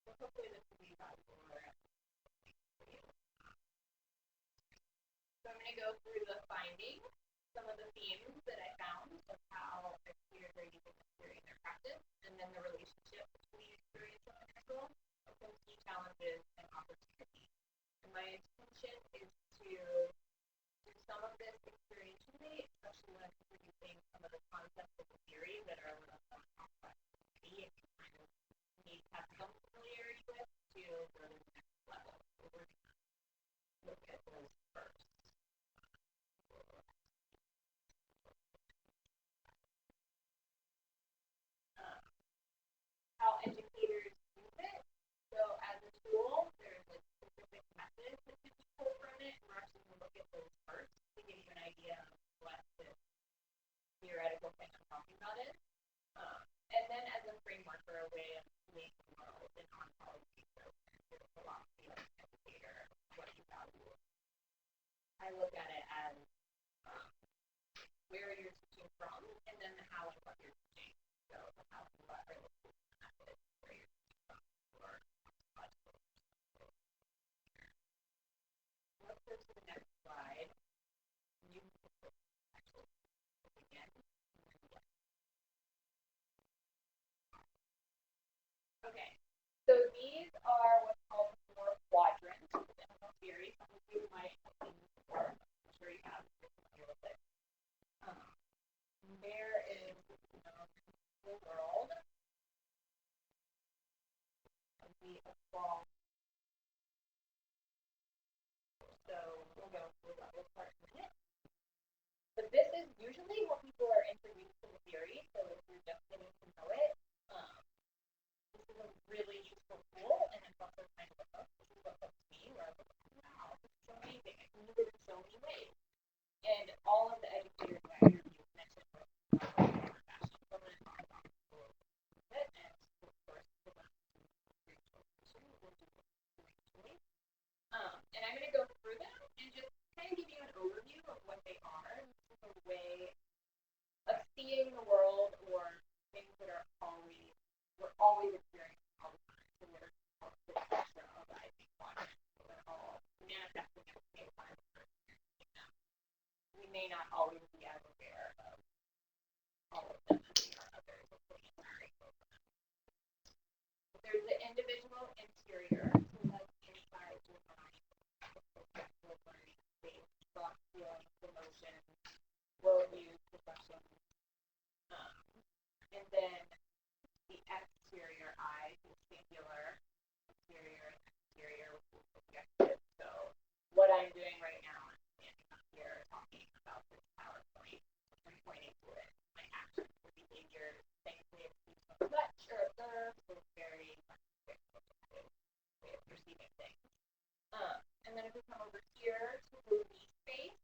So hopefully this will be valuable for you. So I'm going to go through the findings, some of the themes that I found of how educators are using this theory in their practice, and then the relationship between experience and potential, and some key challenges and opportunities. And my intention is to do some of this experientially, especially when I'm introducing some of the concepts of the theory that are a little more complex and you kind of need to have some familiarity with to go to the next level. So we're going to look at those first. How educators use it. So as a tool, there's like specific methods that can be pulled from it. We're actually going to look at those first to give you an idea of what this theoretical thing I'm talking about is. And then as a framework or a way of seeing the world in ontology, so the philosophy of an educator, what you value. I look at it as where you're teaching from, and then the how and what you're teaching. So the how and what are the methods where you're teaching from, or logical. Let's go to the next slide. You can actually again. Okay, so these are what's called four quadrants of general theory. Some of you might have seen this before. I'm sure you have. You're familiar with it. There is the world of the evolved. So we'll go through the level part in a minute. But this is usually what people are introduced to the theory. So if you're just getting to know it, this is a really useful tool, and it's also kind of a hook. This is what hooks me, where I'm like, wow, this is so amazing. I can use it in so many ways. And all of the educators that I interviewed mentioned this fashion. So I'm going to talk about it a little bit, and of course, the and I'm going to go through them and just kind of give you an overview of what they are. This is a way of seeing the world, or things that are we're always experiencing all the time. So we're the spectrum of, I think, quadrants. So they're all manifesting at the same time. We may not always be as aware of all of them as we are others. Hopefully, there's the individual interior, so like inside your mind, subjective learning space, thoughts, feelings, emotions, worldviews, perceptions, and then the exterior eye, the singular, interior and exterior, which is subjective. So what I'm doing right now, I'm standing up here talking about this PowerPoint. I'm pointing to it. My actions or behaviors, things we have seen so much or observed, so it's very much subjective way of perceiving things. And then if we come over here to the we space,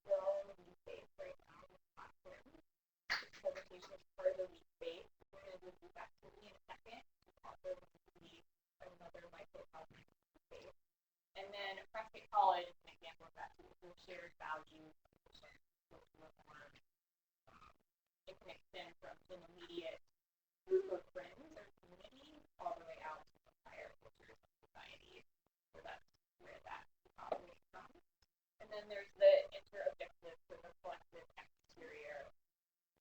still in the we space right now in the classroom. This presentation is part of the we space. We're going to do back to me in a second. It's also going to be another microcosm space. And then Prescott College is an example of that. So shared values, social norms. It can extend from an immediate group of friends or community all the way out to entire cultures of society. So that's where that operates from. And then there's the interobjective, so the collective exterior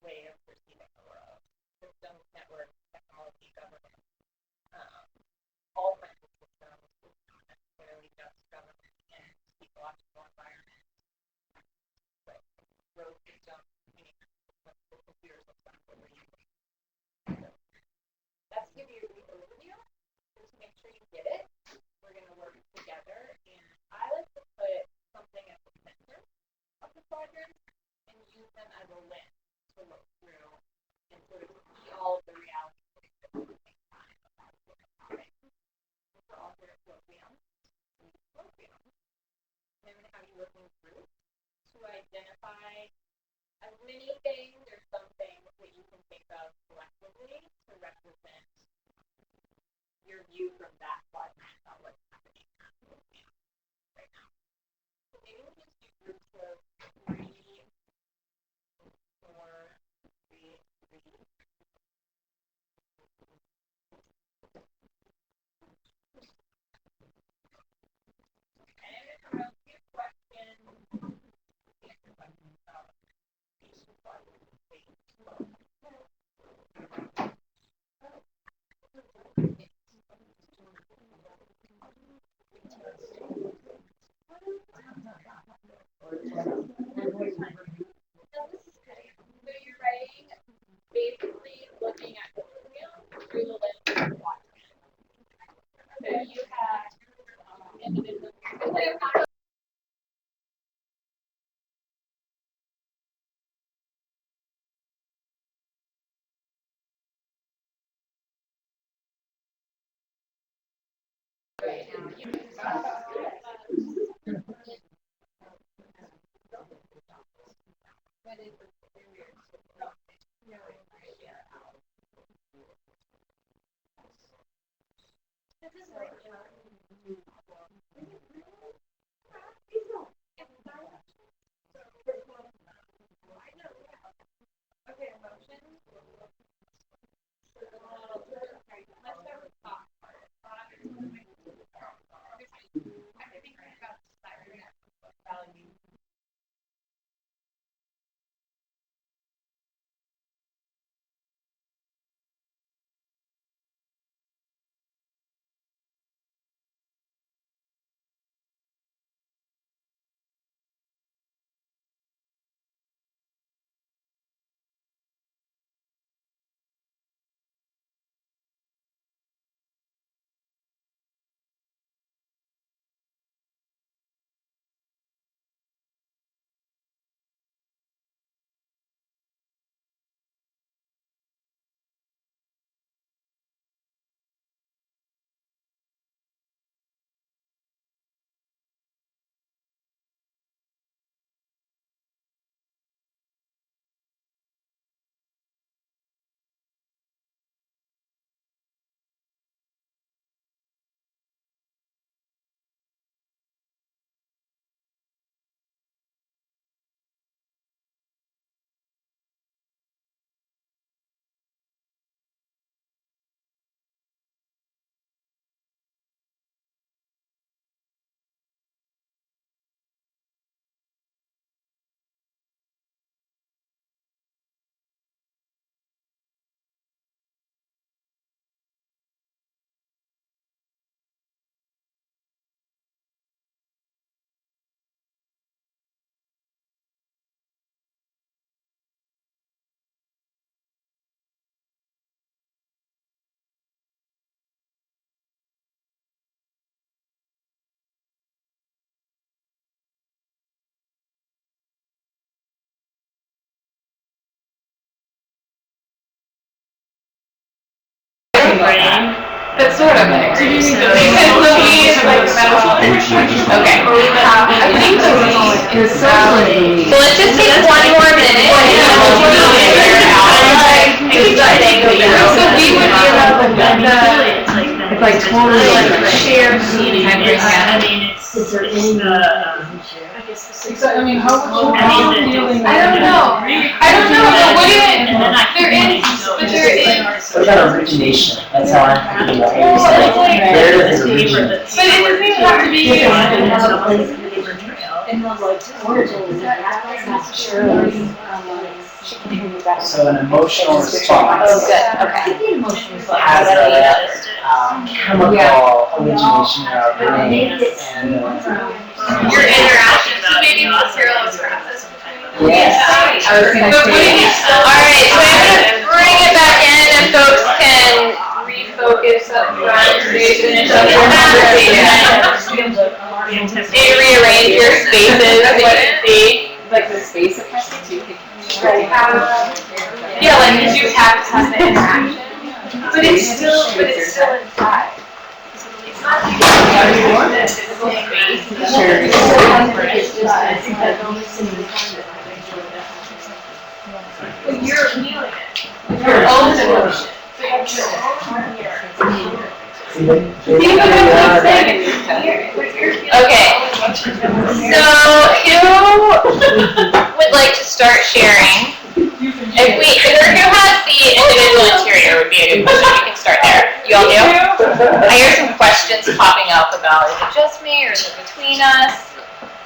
way of perceiving the world. Systems, networks, technology, government, all kinds of systems, not necessarily just government and ecological environment, but road systems, what the computer systems that we're using. So that's to give you a brief overview. Just to make sure you get it, we're going to work together, and I like to put something at the center of the quadrants and use them as a lens to look through and sort of see all of the realities at the same time about different topics. For all their colloquium, and I'm going to have you looking through to identify as many things or some things that you can think of collectively to represent your view from that quadrant about what's happening right now. So maybe we just do groups of 3, 4, 3, 3. So you're writing basically looking at the through the lens of the quadrant. So you have individual. Right now, you okay, emotions. Let's start with thought part. Thought is everything about society value. That's sort of it. Because Louis is like medical. Okay. I think Louis is so funny. So let's just take one more minute and then we'll figure it out. So we would be around it's like totally like shared seating. I mean, it's in the, I mean, how would you feeling? I don't know, but what if What about origination? That's how I'm thinking about it. Where does it originate? But it doesn't even have to be So an emotional response Oh, good, okay. has a chemical origination of brain and Your interaction, so maybe material scraps. yes. I was gonna say. Alright, so I'm gonna bring it back in and folks can refocus up front so you finish up your conversation. Maybe rearrange your spaces so you can see. Like the space effect too. Yeah, like did you have the interaction? But it's still inside. Well, you're feeling it. Your own emotion. Okay. So who would like to start sharing? Who has the individual interior would be a good question. You can start there. You all do? I hear some questions popping up about is it just me or is it between us?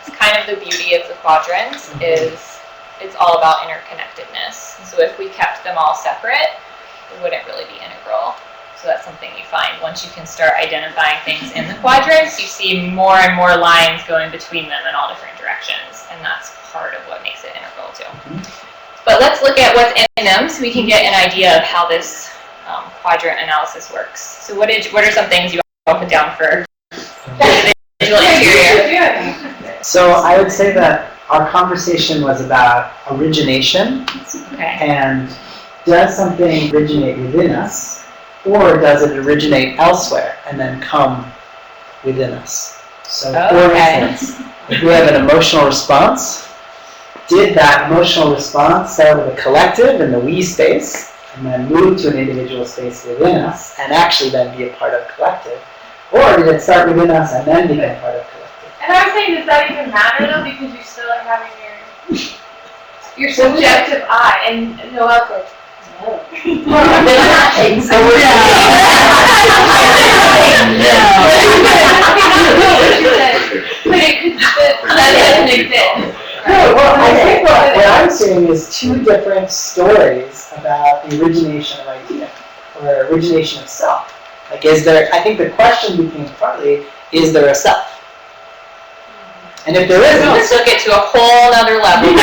It's kind of the beauty of the quadrants is it's all about interconnectedness. So if we kept them all separate, it wouldn't really be integral. So that's something you find once you can start identifying things in the quadrants, you see more and more lines going between them in all different directions, and that's let's look at what's in them so we can get an idea of how this quadrant analysis works. So what are some things you all put down for individual interior? So I would say that our conversation was about origination, Okay. and does something originate within us, or does it originate elsewhere and then come within us? So for instance, if we have an emotional response, did that emotional response start with a collective in the we space and then move to an individual space within us and actually then be a part of collective? Or did it start within us and then become part of collective? And I was saying, does that even matter though? Because you still are having your subjective I, and no output. No. That doesn't exist. No, well, I think what I'm seeing is two different stories about the origination of idea, or origination of self. Like, is there, I think the question became partly, is there a self? And if there isn't, Let's took it to a whole other level. if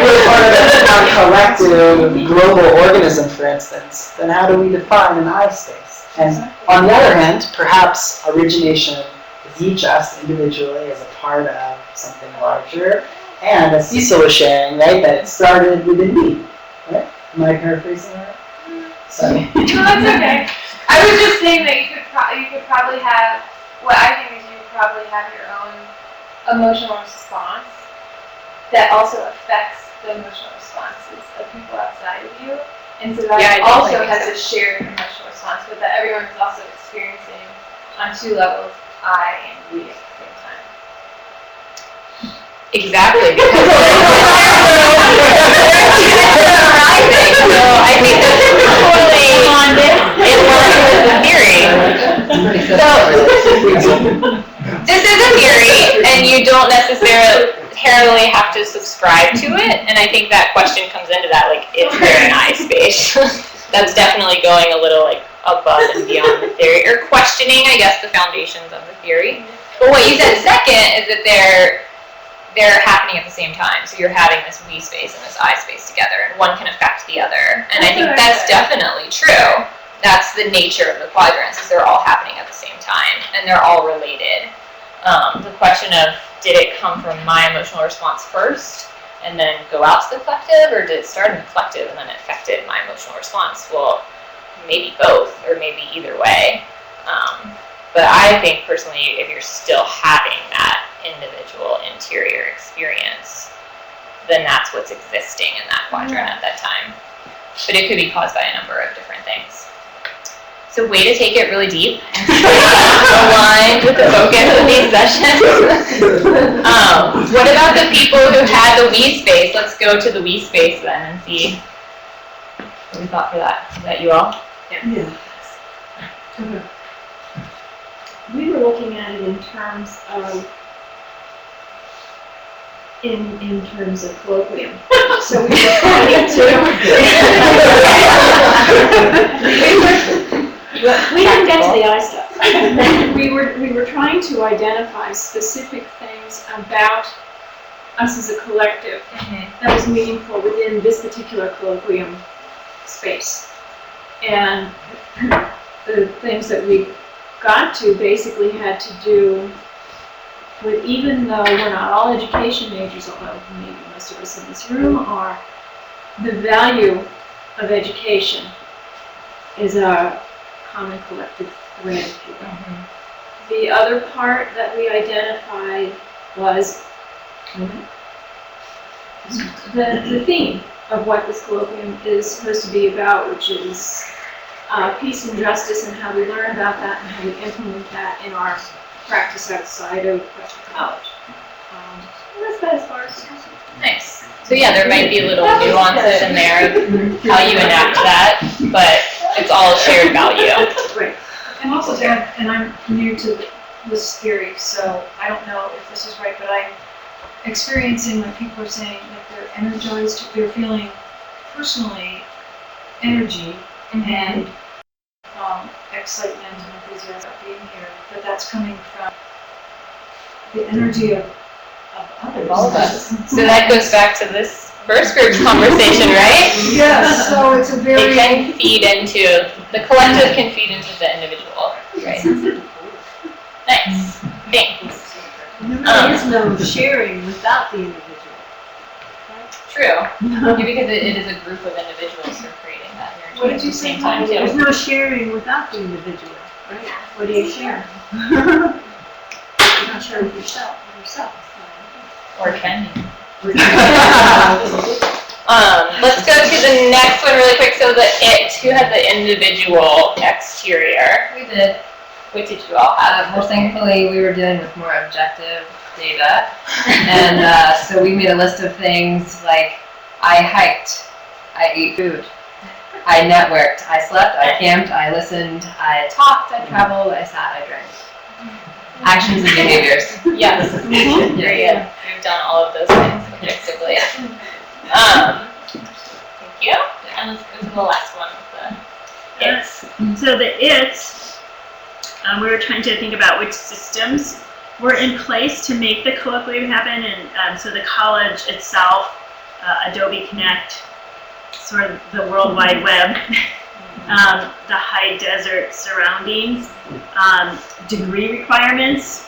we're part of a collective global organism, for instance, then how do we define an I space? And on the other hand, perhaps origination is each us individually as a part of something larger. And as Cecil was sharing, right, that it started within me, right? Am I paraphrasing that? Sorry. No, that's okay. I was just saying that you could probably have, what I think is you would probably have your own emotional response that also affects the emotional responses of people outside of you. And so that also has a shared emotional response, but that everyone is also experiencing on two levels, I and we at the same time. Exactly. So I think that's totally in line with the theory. So this is a theory, and you don't necessarily have to subscribe to it. And I think that question comes into that, like, is there an I space? That's definitely going a little like above and beyond the theory, or questioning, I guess, the foundations of the theory. But what you said second is that they're happening at the same time. So you're having this we space and this I space together, and one can affect the other. And I think that's definitely true. That's the nature of the quadrants, is they're all happening at the same time, and they're all related. The question of, did it come from my emotional response first, and then go out to the collective, or did it start in the collective and then it affected my emotional response? Well, maybe both, or maybe either way. But I think personally, if you're still having that individual interior experience, then that's what's existing in that quadrant at that time. But it could be caused by a number of different things. So way to take it really deep, aligned with the focus of these sessions. What about the people who had the we space? Let's go to the we space then and see what we thought for that. Is that you all? Yeah. Okay. We were looking at it in terms of colloquium. So we were trying to we didn't get to the I stuff. We were trying to identify specific things about us as a collective that was meaningful within this particular colloquium space. And the things that we got to basically had to do with, even though we're not all education majors, although maybe most of us in this room are, the value of education is a common collective thread. The other part that we identified was the theme of what this colloquium is supposed to be about, which is peace and justice, and how we learn about that and how we implement that in our practice outside of college. That's about as far as it goes. Nice. So yeah, there might be little nuances in there of how you enact that, but it's all shared value. Right. And also, and I'm new to this theory, so I don't know if this is right, but I'm experiencing, like people are saying, that they're energized, they're feeling personally energy and excitement and enthusiasm about being here, but that's coming from the energy of others. All of us. So that goes back to this first group's conversation, right? Yes, so it's a It very, can feed into, the collective can feed into the individual, right? Nice, thanks. there is no sharing without the individual. True, maybe because it is a group of individuals who are creating that energy What at did the you say, same time Patty? There's too. no sharing without the individual, right? What do you share? You're not sharing with yourself. Or can you? Let's go to the next one really quick. So who had the individual exterior? We did. What did you all have? Well, thankfully, we were dealing with more objective data. And so we made a list of things like I hiked, I ate food, I networked, I slept, I camped, I listened, I talked, I traveled, I sat, I drank. Actions and behaviors. Yes. Very good. We've done all of those things objectively. Thank you. And let's go to the last one with the it's. So the it's, we were trying to think about which systems were in place to make the colloquium happen, and so the college itself, Adobe Connect, sort of the World Wide Web, the high desert surroundings, degree requirements,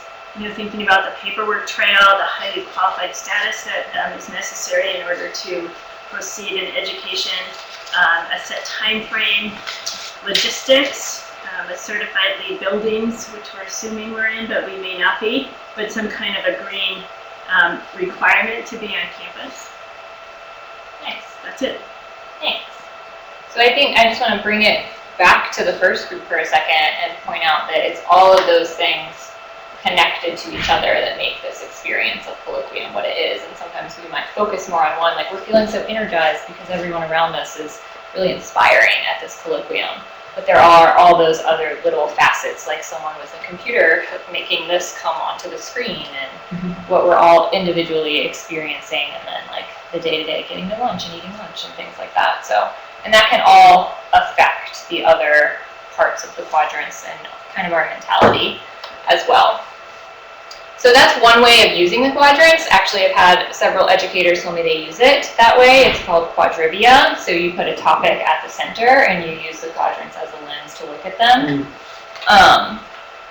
thinking about the paperwork trail, the highly qualified status that is necessary in order to proceed in education, a set time frame, logistics, the certified lead buildings, which we're assuming we're in, but we may not be, but some kind of a green requirement to be on campus. Nice. That's it. Thanks. So I think I just want to bring it back to the first group for a second and point out that it's all of those things connected to each other that make this experience of colloquium what it is. And sometimes we might focus more on one, like we're feeling so energized because everyone around us is really inspiring at this colloquium. But there are all those other little facets, like someone with a computer making this come onto the screen, and what we're all individually experiencing, and then like the day-to-day getting to lunch and eating lunch and things like that. So, and that can all affect the other parts of the quadrants and kind of our mentality as well. So that's one way of using the quadrants. Actually, I've had several educators tell me they use it that way. It's called quadrivia. So you put a topic at the center and you use the quadrants as a lens to look at them.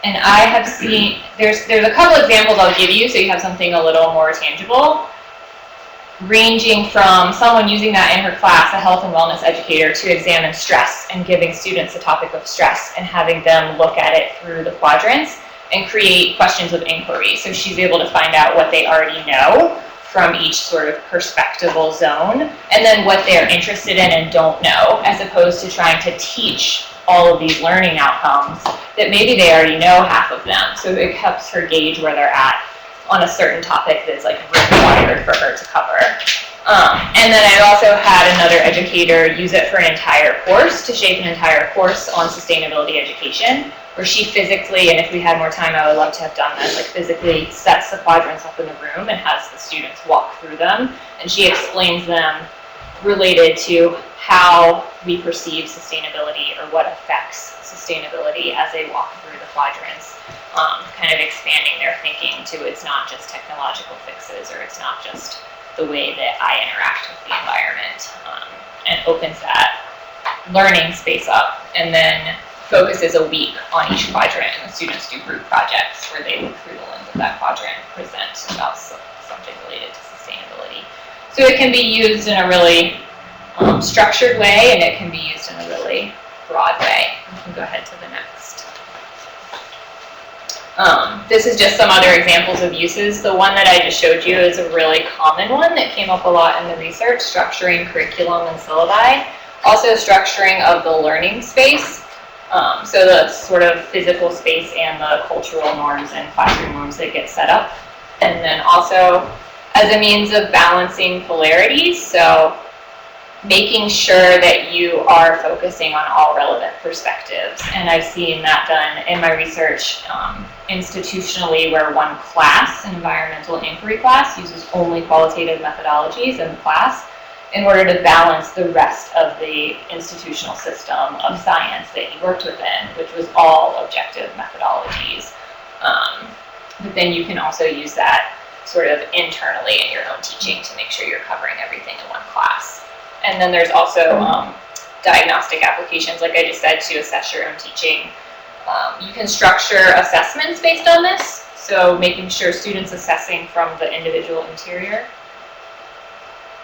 And I have seen, there's a couple examples I'll give you so you have something a little more tangible, ranging from someone using that in her class, a health and wellness educator, to examine stress and giving students a topic of stress and having them look at it through the quadrants and create questions of inquiry. So she's able to find out what they already know from each sort of perspectival zone, and then what they're interested in and don't know, as opposed to trying to teach all of these learning outcomes that maybe they already know half of them. So it helps her gauge where they're at on a certain topic that's like required for her to cover. And then I've also had another educator use it for an entire course, to shape an entire course on sustainability education, where she physically, and if we had more time, I would love to have done this, like physically sets the quadrants up in the room and has the students walk through them, and she explains them related to how we perceive sustainability or what affects sustainability as they walk through the quadrants, kind of expanding their thinking to it's not just technological fixes, or it's not just the way that I interact with the environment, and opens that learning space up, and then focuses a week on each quadrant, and the students do group projects where they look through the lens of that quadrant and present about something related to sustainability. So it can be used in a really structured way, and it can be used in a really broad way. We can go ahead to the next. This is just some other examples of uses. The one that I just showed you is a really common one that came up a lot in the research, structuring curriculum and syllabi. Also structuring of the learning space. So the sort of physical space and the cultural norms and classroom norms that get set up. And then also as a means of balancing polarities. So making sure that you are focusing on all relevant perspectives. And I've seen that done in my research institutionally, where one class, an environmental inquiry class, uses only qualitative methodologies in the class in order to balance the rest of the institutional system of science that he worked within, which was all objective methodologies. But then you can also use that sort of internally in your own teaching to make sure you're covering everything in one class. And then there's also diagnostic applications, like I just said, to assess your own teaching. You can structure assessments based on this, so making sure students assessing from the individual interior.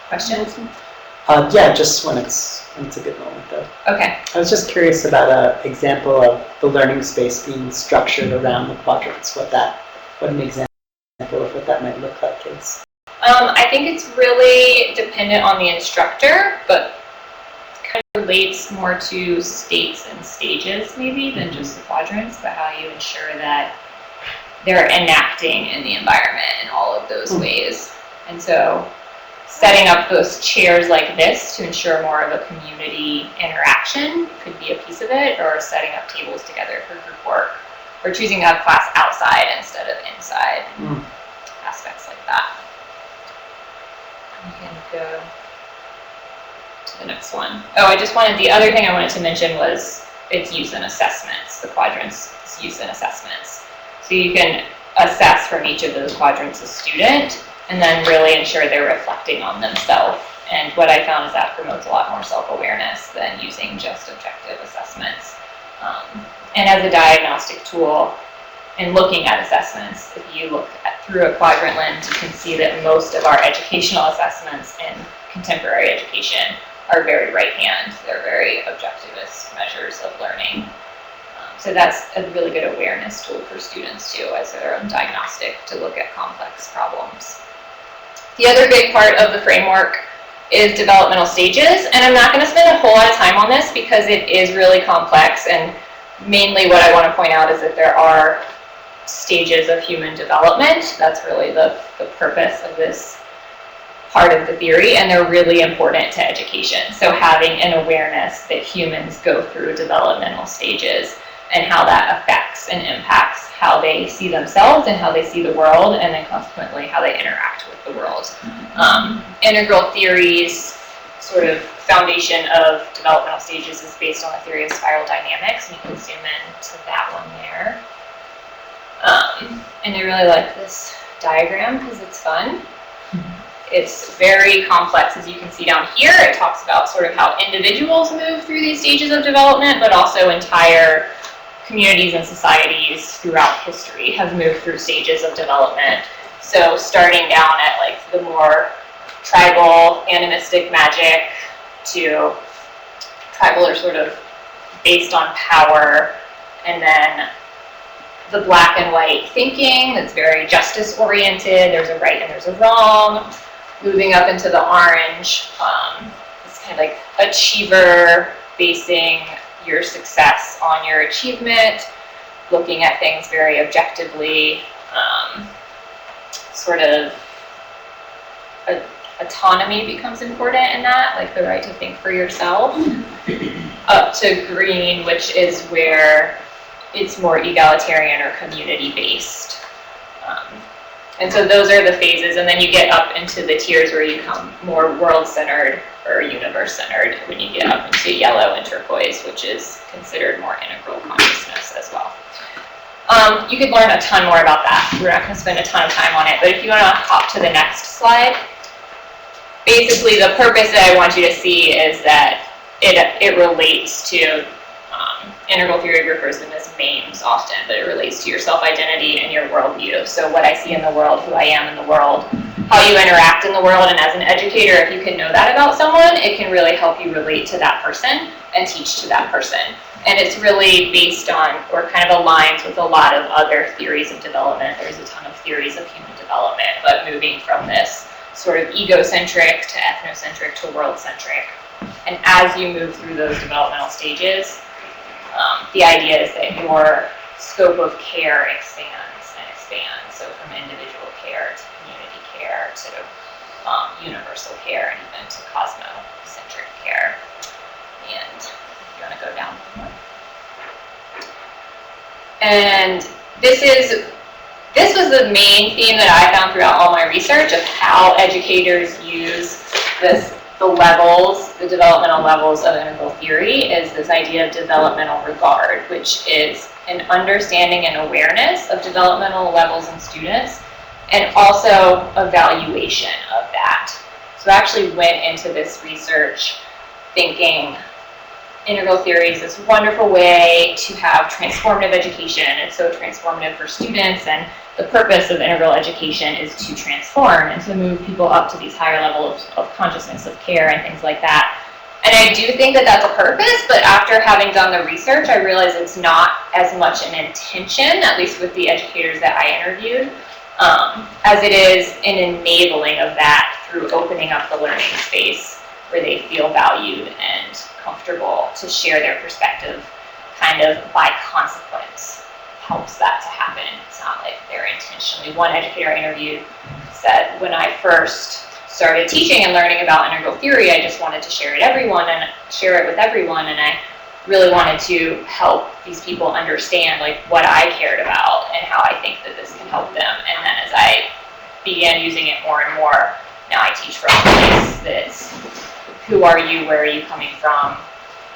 Questions? Yeah, just when it's a good moment though. Okay. I was just curious about an example of the learning space being structured around the quadrants, what an example of what that might look like is. I think it's really dependent on the instructor, but kind of relates more to states and stages maybe than just the quadrants, but how you ensure that they're enacting in the environment in all of those ways. And so setting up those chairs like this to ensure more of a community interaction could be a piece of it, or setting up tables together for group work, or choosing to have class outside instead of inside, aspects like that. You can go to the next one. Oh, the other thing I wanted to mention was its use in assessments, the quadrants' use in assessments. So you can assess from each of those quadrants a student, and then really ensure they're reflecting on themselves. And what I found is that promotes a lot more self-awareness than using just objective assessments. And as a diagnostic tool, in looking at assessments, if you look through a quadrant lens, you can see that most of our educational assessments in contemporary education are very right-hand. They're very objectivist measures of learning. So that's a really good awareness tool for students too, as their own diagnostic to look at complex problems. The other big part of the framework is developmental stages, and I'm not going to spend a whole lot of time on this because it is really complex, and mainly what I want to point out is that there are stages of human development. That's really the purpose of this part of the theory, and they're really important to education. So having an awareness that humans go through developmental stages and how that affects and impacts how they see themselves and how they see the world, and then consequently how they interact with the world. Integral theory's sort of foundation of developmental stages is based on the theory of spiral dynamics, and you can zoom in to that one there. And I really like this diagram because it's fun. It's very complex, as you can see down here. It talks about sort of how individuals move through these stages of development, but also entire communities and societies throughout history have moved through stages of development. So starting down at like the more tribal, animistic magic to tribal are sort of based on power, and then the black and white thinking that's very justice oriented, there's a right and there's a wrong, moving up into the orange, it's kind of like achiever, basing your success on your achievement, looking at things very objectively, sort of autonomy becomes important in that, like the right to think for yourself, up to green, which is where it's more egalitarian or community-based. And so those are the phases, and then you get up into the tiers where you become more world-centered or universe-centered when you get up into yellow and turquoise, which is considered more integral consciousness as well. You could learn a ton more about that. We're not going to spend a ton of time on it, but if you want to hop to the next slide, basically the purpose that I want you to see is that it relates to integral theory refers to them as MAMES often, but it relates to your self-identity and your worldview. So what I see in the world, who I am in the world, how you interact in the world, and as an educator, if you can know that about someone, it can really help you relate to that person and teach to that person. And it's really based on, or kind of aligns with a lot of other theories of development. There's a ton of theories of human development, but moving from this sort of egocentric to ethnocentric to world-centric. And as you move through those developmental stages, the idea is that your scope of care expands and expands. So from individual care to community care to universal care, and even to cosmocentric care. And if you want to go down one more. And this was the main theme that I found throughout all my research of how educators use the levels, the developmental levels of integral theory, is this idea of developmental regard, which is an understanding and awareness of developmental levels in students, and also evaluation of that. So I actually went into this research thinking integral theory is this wonderful way to have transformative education. It's so transformative for students, and the purpose of integral education is to transform and to move people up to these higher levels of consciousness of care and things like that. And I do think that that's a purpose, but after having done the research, I realized it's not as much an intention, at least with the educators that I interviewed, as it is an enabling of that through opening up the learning space where they feel valued and comfortable to share their perspective, kind of by consequence, helps that to happen. It's not like they're intentionally. One educator I interviewed said, when I first started teaching and learning about integral theory, I just wanted to share it with everyone, and I really wanted to help these people understand like what I cared about and how I think that this can help them. And then as I began using it more and more, now I teach from a place that's who are you, where are you coming from,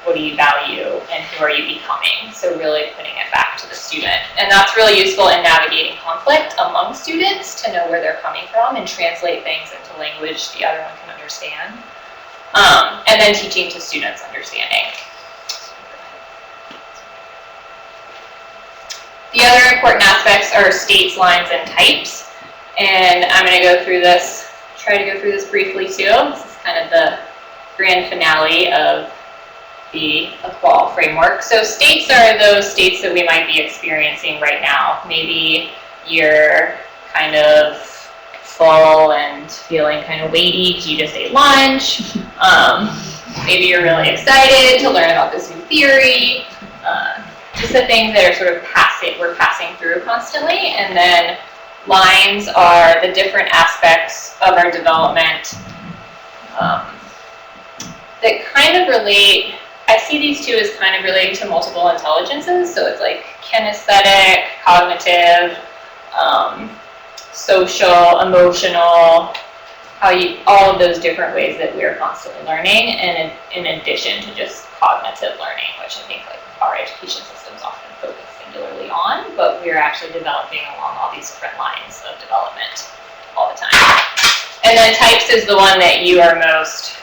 what do you value, and who are you becoming? So really putting it back to the student. And that's really useful in navigating conflict among students to know where they're coming from and translate things into language the other one can understand. And then teaching to students understanding. The other important aspects are states, lines, and types. And I'm going to go through this, try to go through this briefly too. This is kind of the grand finale of the EQUAL framework. So states are those states that we might be experiencing right now. Maybe you're kind of full and feeling kind of weighty because you just ate lunch. Maybe you're really excited to learn about this new theory. Just the things that are sort of we're passing through constantly. And then lines are the different aspects of our development that kind of relate. I see these two as kind of relating to multiple intelligences. So it's like kinesthetic, cognitive, social, emotional, all of those different ways that we are constantly learning, and in addition to just cognitive learning, which I think like our education systems often focus singularly on, but we're actually developing along all these different lines of development all the time. And then types is the one that you are most,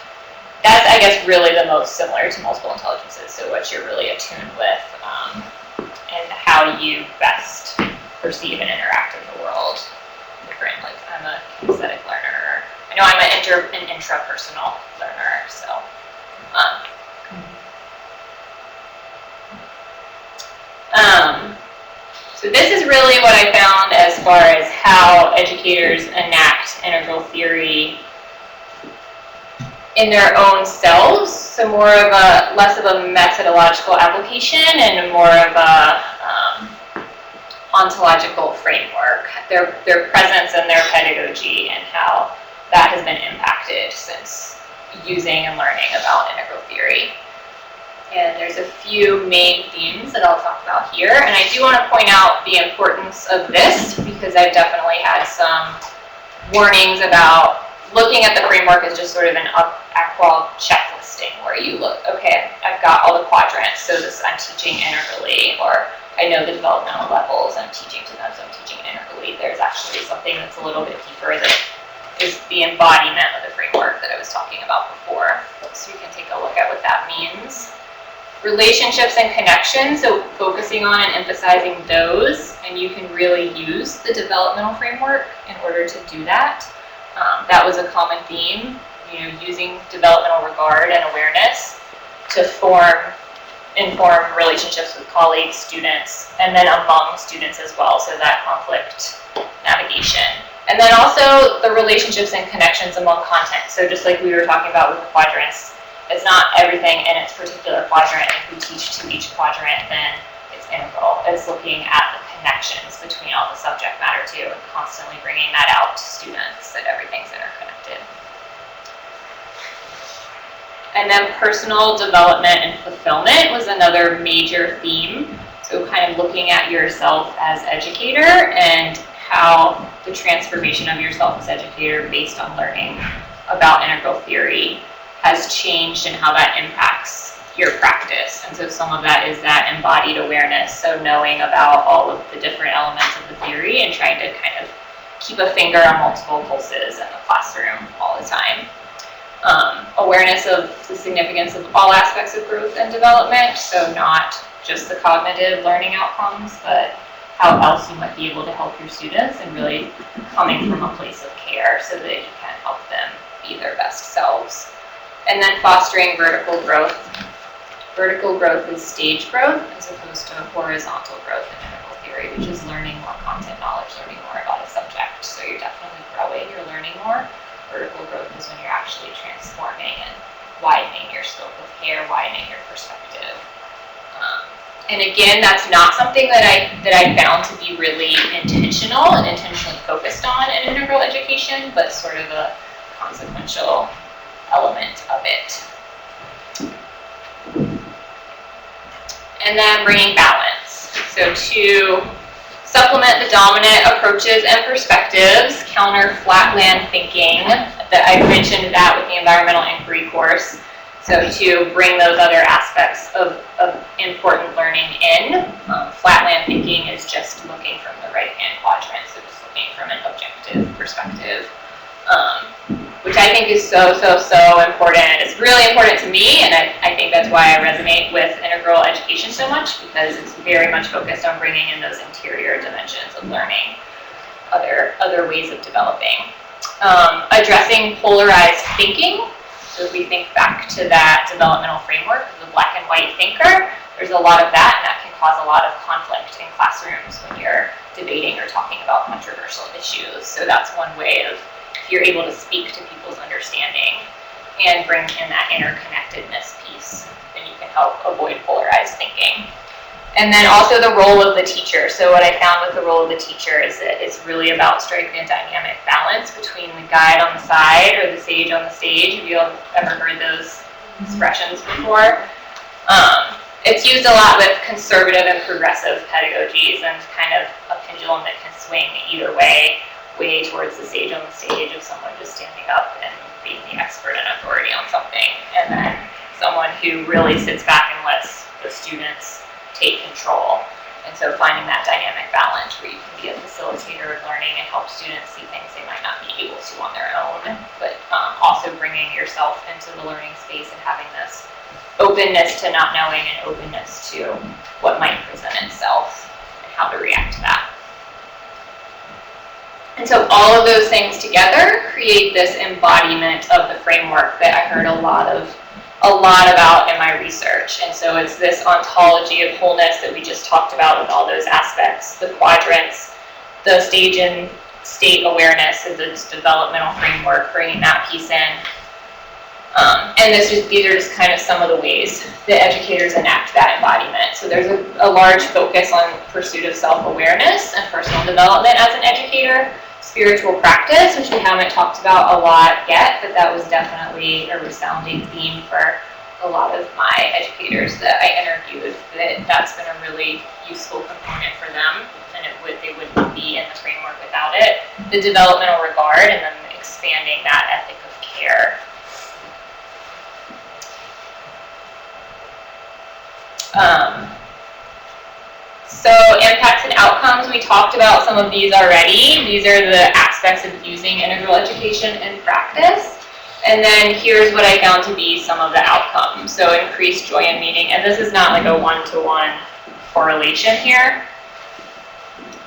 that's I guess really the most similar to multiple intelligences, so what you're really attuned with and how you best perceive and interact in the world. Different, like I'm a kinesthetic learner. I know I'm an intrapersonal learner, so. So this is really what I found as far as how educators enact integral theory in their own selves. So less of a methodological application and more of a ontological framework. Their presence and their pedagogy and how that has been impacted since using and learning about integral theory. And there's a few main themes that I'll talk about here. And I do want to point out the importance of this because I've definitely had some warnings about looking at the framework as just sort of an EQUAL checklisting where you look, okay, I've got all the quadrants, so I'm teaching integrally, or I know the developmental levels, I'm teaching to them, so I'm teaching integrally. There's actually something that's a little bit deeper that is the embodiment of the framework that I was talking about before. So you can take a look at what that means. Relationships and connections, so focusing on and emphasizing those, and you can really use the developmental framework in order to do that. That was a common theme, using developmental regard and awareness to inform relationships with colleagues, students, and then among students as well, so that conflict navigation. And then also the relationships and connections among content. So just like we were talking about with the quadrants, it's not everything in its particular quadrant. If we teach to each quadrant, then it's integral. It's looking at the connections between all the subject matter too, and constantly bringing that out to students that everything's interconnected. And then personal development and fulfillment was another major theme. So kind of looking at yourself as educator and how the transformation of yourself as educator based on learning about integral theory has changed and how that impacts your practice. And so some of that is that embodied awareness, so knowing about all of the different elements of the theory and trying to kind of keep a finger on multiple pulses in the classroom all the time. Awareness of the significance of all aspects of growth and development, so not just the cognitive learning outcomes, but how else you might be able to help your students, and really coming from a place of care so that you can help them be their best selves. And then fostering vertical growth. Vertical growth is stage growth as opposed to horizontal growth in integral theory, which is learning more content knowledge, learning more about a subject. So you're definitely growing, you're learning more. Vertical growth is when you're actually transforming and widening your scope of care, widening your perspective. And again, that's not something that I found to be really intentional and intentionally focused on in integral education, but sort of a consequential element of it. And then bringing balance. So to supplement the dominant approaches and perspectives, counter flatland thinking, that I mentioned that with the environmental inquiry course. So to bring those other aspects of important learning in, flatland thinking is just looking from the right-hand quadrant, so just looking from an objective perspective, which I think is so important. It's really important to me, and I think that's why I resonate with integral education so much, because it's very much focused on bringing in those interior dimensions of learning, other ways of developing. Addressing polarized thinking. So if we think back to that developmental framework of the black and white thinker, there's a lot of that, and that can cause a lot of conflict in classrooms when you're debating or talking about controversial issues. So that's one way of, if you're able to speak to people's understanding and bring in that interconnectedness piece, then you can help avoid polarized thinking. And then also the role of the teacher. So what I found with the role of the teacher is that it's really about striking a dynamic balance between the guide on the side or the sage on the stage. Have you ever heard those expressions before? It's used a lot with conservative and progressive pedagogies, and kind of a pendulum that can swing either way towards the sage on the stage of someone just standing up and being the expert and authority on something, and then someone who really sits back and lets the students take control. And so finding that dynamic balance where you can be a facilitator of learning and help students see things they might not be able to on their own, but also bringing yourself into the learning space and having this openness to not knowing and openness to what might present itself and how to react to that. And so all of those things together create this embodiment of the framework that I heard a lot about in my research. And so it's this ontology of wholeness that we just talked about with all those aspects, the quadrants, the stage and state awareness of this developmental framework, bringing that piece in. And these are just kind of some of the ways that educators enact that embodiment. So there's a large focus on pursuit of self-awareness and personal development as an educator. Spiritual practice, which we haven't talked about a lot yet, but that was definitely a resounding theme for a lot of my educators that I interviewed, that's been a really useful component for them, and they wouldn't be in the framework without it. The developmental regard, and then expanding that ethic of care. So impacts and outcomes, we talked about some of these already. These are the aspects of using integral education in practice. And then here's what I found to be some of the outcomes. So increased joy in meaning, and this is not like a one-to-one correlation here.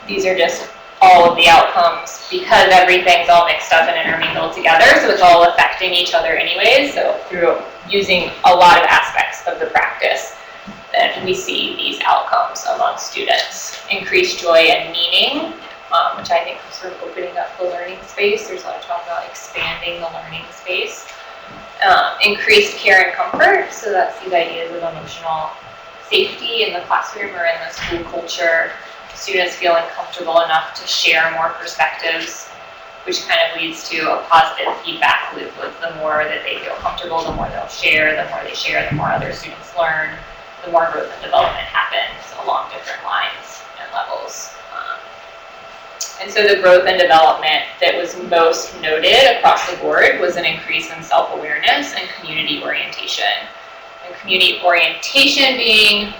These are just all of the outcomes because everything's all mixed up and intermingled together, so it's all affecting each other anyways. So through using a lot of aspects of the practice, then we see these outcomes among students. Increased joy and meaning, which I think is sort of opening up the learning space. There's a lot of talk about expanding the learning space. Increased care and comfort, so that's these ideas of emotional safety in the classroom or in the school culture. Students feeling comfortable enough to share more perspectives, which kind of leads to a positive feedback loop with the more that they feel comfortable, the more they'll share, the more they share, the more other students learn, the more growth and development happens along different lines and levels. And so the growth and development that was most noted across the board was an increase in self-awareness and community orientation. And community orientation being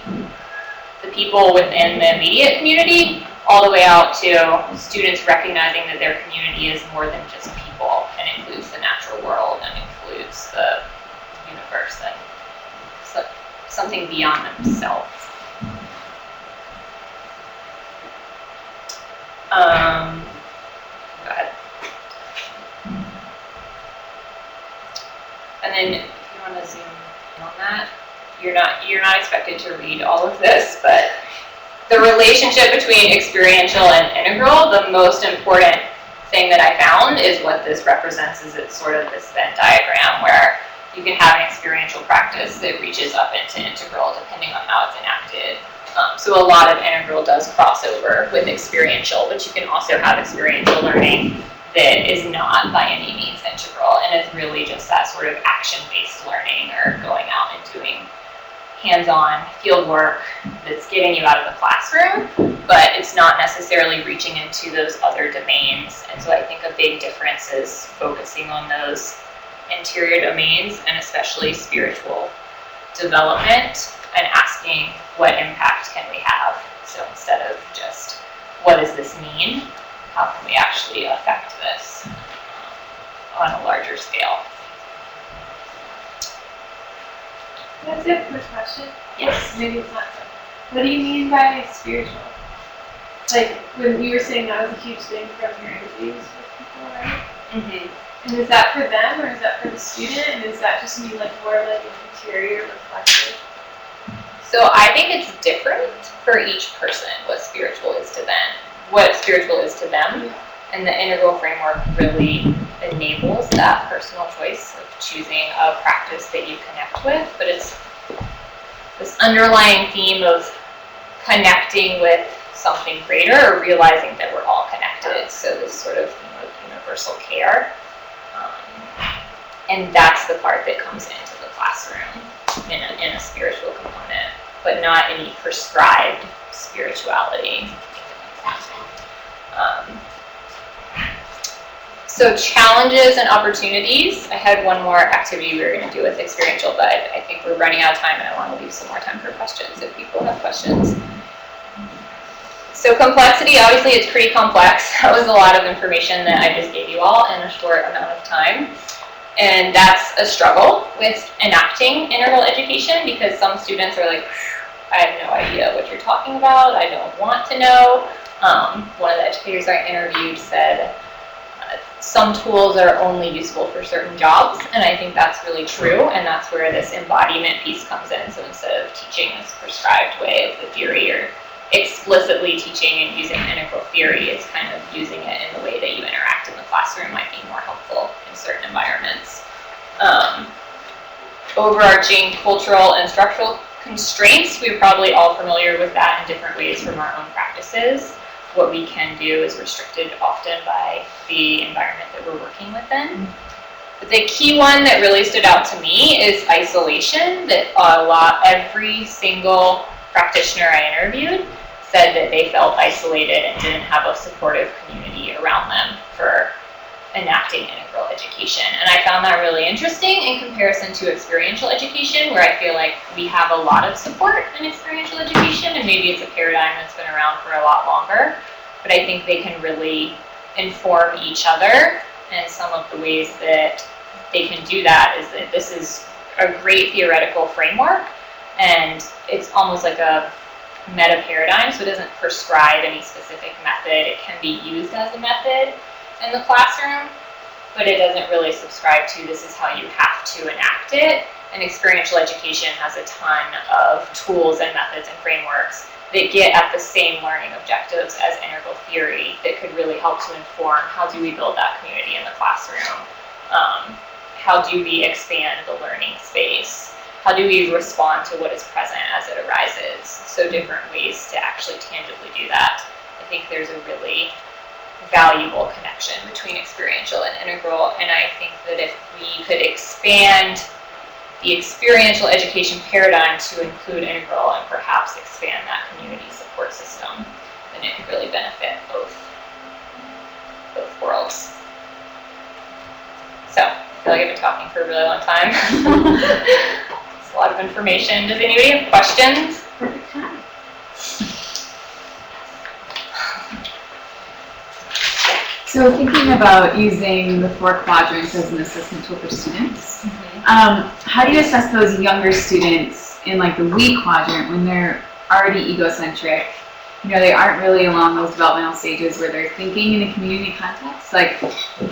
the people within the immediate community, all the way out to students recognizing that their community is more than just people and includes the natural world and includes the universe and something beyond themselves. Go ahead. And then if you want to zoom in on that, you're not expected to read all of this, but the relationship between experiential and integral, the most important thing that I found is what this represents is it's sort of this Venn diagram where you can have an experiential practice that reaches up into integral depending on how it's enacted. So a lot of integral does cross over with experiential, but you can also have experiential learning that is not by any means integral and is really just that sort of action-based learning or going out and doing hands-on field work that's getting you out of the classroom, but it's not necessarily reaching into those other domains. And so I think a big difference is focusing on those interior domains and especially spiritual development and asking what impact can we have. So instead of just what does this mean, how can we actually affect this on a larger scale? That's it, first question. Yes. Maybe it's not so. What do you mean by spiritual? Like, when you were saying that was a huge thing from your interviews with people, right? Mm-hmm. And is that for them, or is that for the student? And is that just mean like more like an interior reflective? So I think it's different for each person what spiritual is to them. What spiritual is to them. And the integral framework really enables that personal choice of choosing a practice that you connect with, but it's this underlying theme of connecting with something greater or realizing that we're all connected. So this sort of theme of universal care. And that's the part that comes into the classroom in a spiritual component, but not any prescribed spirituality. So challenges and opportunities. I had one more activity we were going to do with experiential, but I think we're running out of time and I want to leave some more time for questions if people have questions. So complexity, obviously it's pretty complex. That was a lot of information that I just gave you all in a short amount of time. And that's a struggle with enacting integral education because some students are like, I have no idea what you're talking about. I don't want to know. One of the educators I interviewed said, some tools are only useful for certain jobs, and I think that's really true, and that's where this embodiment piece comes in. So instead of teaching this prescribed way of the theory or explicitly teaching and using integral theory, it's kind of using it in the way that you interact in the classroom might be more helpful in certain environments. Overarching cultural and structural constraints, we're probably all familiar with that in different ways from our own practices. What we can do is restricted often by the environment that we're working within. But the key one that really stood out to me is isolation, that every single practitioner I interviewed said that they felt isolated and didn't have a supportive community around them for enacting integral education. And I found that really interesting in comparison to experiential education, where I feel like we have a lot of support in experiential education, and maybe it's a paradigm that's been around for a lot longer, but I think they can really inform each other. And some of the ways that they can do that is that this is a great theoretical framework, and it's almost like a meta paradigm, so it doesn't prescribe any specific method. It can be used as a method in the classroom, but it doesn't really subscribe to this is how you have to enact it. And experiential education has a ton of tools and methods and frameworks that get at the same learning objectives as integral theory that could really help to inform how do we build that community in the classroom, how do we expand the learning space, how do we respond to what is present as it arises. So different ways to actually tangibly do that. I think there's a really valuable connection between experiential and integral, and I think that if we could expand the experiential education paradigm to include integral and perhaps expand that community support system, then it could really benefit both worlds. So, I feel like I've been talking for a really long time. It's a lot of information. Does anybody have questions? Perfect time. So thinking about using the 4 quadrants as an assessment tool for students, how do you assess those younger students in like the we quadrant when they're already egocentric? You know, they aren't really along those developmental stages where they're thinking in a community context. Like,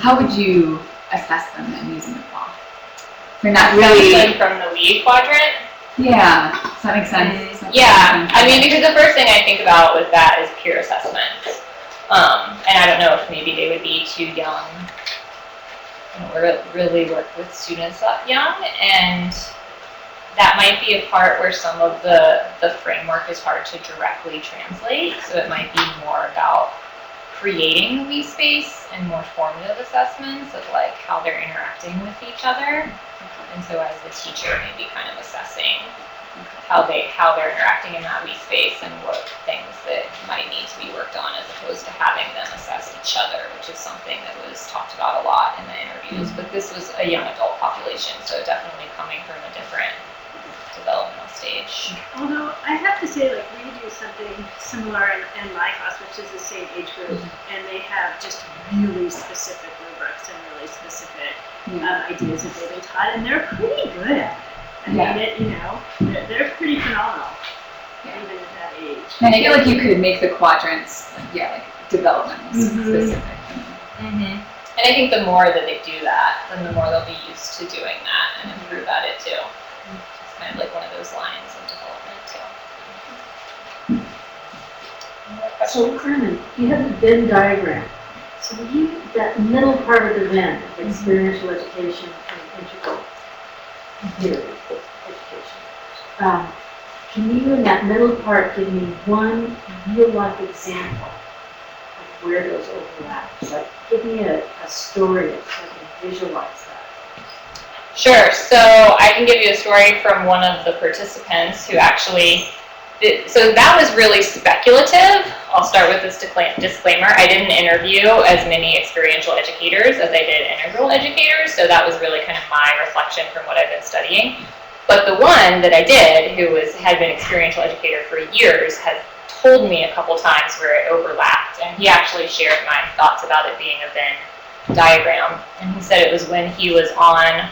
how would you assess them then using the qual? They're not really from the we quadrant. Yeah, does that make sense? Yeah, I mean, because the first thing I think about with that is peer assessment. And I don't know if maybe they would be too young. I don't really work with students that young, and that might be a part where some of the framework is hard to directly translate. So it might be more about creating the we space and more formative assessments of like how they're interacting with each other. And so as the teacher, maybe kind of assessing how they're interacting in that we space and what things that might need to be worked on, as opposed to having them assess each other, which is something that was talked about a lot in the interviews. But this was a young adult population, so definitely coming from a different developmental stage. Although I have to say, like, we do something similar in my class, which is the same age group, and they have just really specific rubrics and really specific ideas that they've been taught, and they're pretty good at it. I mean, they're pretty phenomenal, even at that age. And I feel like you could make the quadrants, like developmental specific. And I think the more that they do that, then the more they'll be used to doing that and improve at it too. It's kind of like one of those lines of development too. So Carmen, you have the Venn diagram. So that middle part of the Venn, experiential education and integral theory education. Can you, in that middle part, give me one real-life example of where those overlap? Like, give me a story so I can visualize that. Sure. So I can give you a story from one of the participants who actually so that was really speculative. I'll start with this disclaimer. I didn't interview as many experiential educators as I did integral educators, so that was really kind of my reflection from what I've been studying. But the one that I did, who had been experiential educator for years, has told me a couple times where it overlapped, and he actually shared my thoughts about it being a Venn diagram. And he said it was when he was on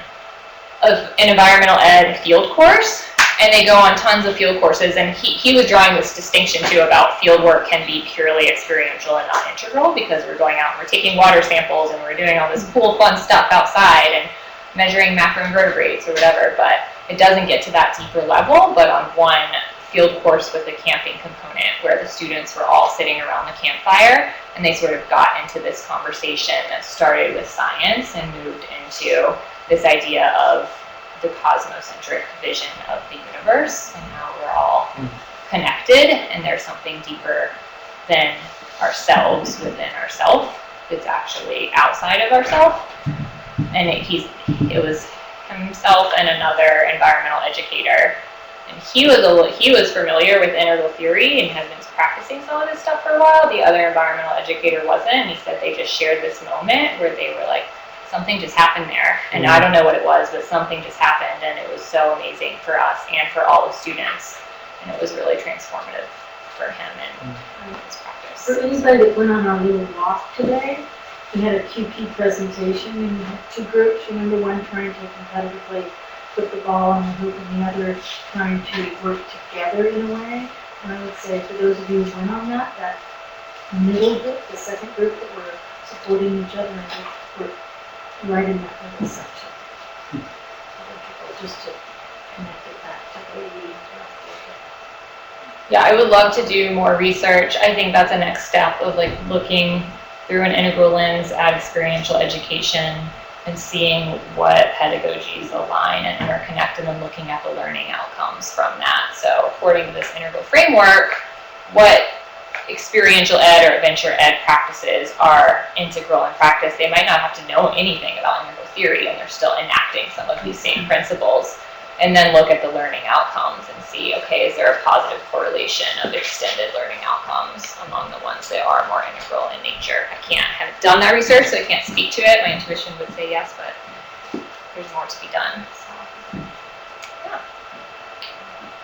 an environmental ed field course, and they go on tons of field courses, and he was drawing this distinction too about field work can be purely experiential and not integral, because we're going out and we're taking water samples and we're doing all this cool fun stuff outside and measuring macroinvertebrates or whatever, but it doesn't get to that deeper level. But on one field course with a camping component where the students were all sitting around the campfire, and they sort of got into this conversation that started with science and moved into this idea of the cosmocentric vision of the universe and how we're all connected, and there's something deeper than ourselves within ourselves that's actually outside of ourselves. And it was himself and another environmental educator, and he was familiar with integral theory and had been practicing some of this stuff for a while. The other environmental educator wasn't, and he said they just shared this moment where they were like, something just happened there, and I don't know what it was, but something just happened, and it was so amazing for us and for all the students, and it was really transformative for him and his practice. For anybody that went on our little walk today, we had a QP presentation, and we had two groups. Remember, one trying to competitively put the ball in the hoop, and the other trying to work together in a way. And I would say, for those of you who went on that middle group, the second group that were supporting each other, and were right in that middle section. Just to connect it back to the lead. Yeah, I would love to do more research. I think that's a next step of like looking through an integral lens at experiential education and seeing what pedagogies align and interconnect, and then looking at the learning outcomes from that. So according to this integral framework, what experiential ed or adventure ed practices are integral in practice. They might not have to know anything about integral theory, and they're still enacting some of these same principles. And then look at the learning outcomes and see, okay, is there a positive correlation of extended learning outcomes among the ones that are more integral in nature? I haven't done that research, so I can't speak to it. My intuition would say yes, but there's more to be done. So, yeah.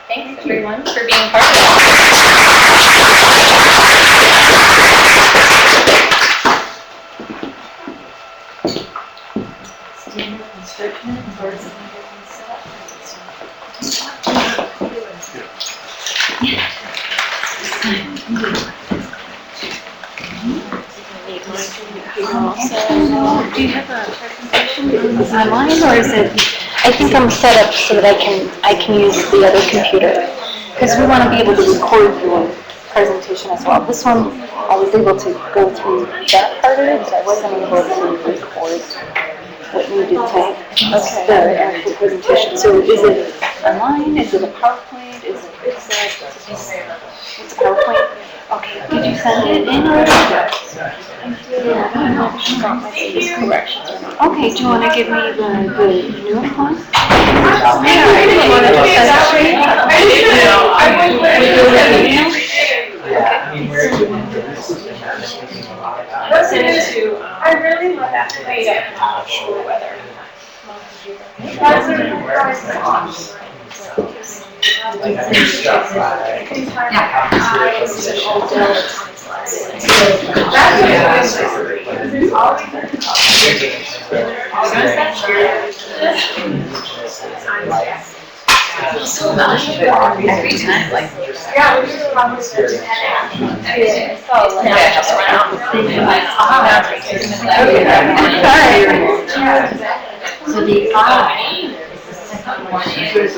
Thanks everyone for being part of it. Do you have a presentation online, or is it? I think I'm set up so that I can use the other computer, because we want to be able to record your presentation as well. This one, I was able to go through that part of it, but I wasn't able to record what needed to, the actual presentation. So is it online, is it a PowerPoint, is it it's a PowerPoint? Okay, did you send it in already? Yeah, I don't know if she got my latest corrections or not. Okay, do you want to give me the new one? I really love that data. Weather. Every time, like. Yeah, we just probably spend 10 hours. So the second one is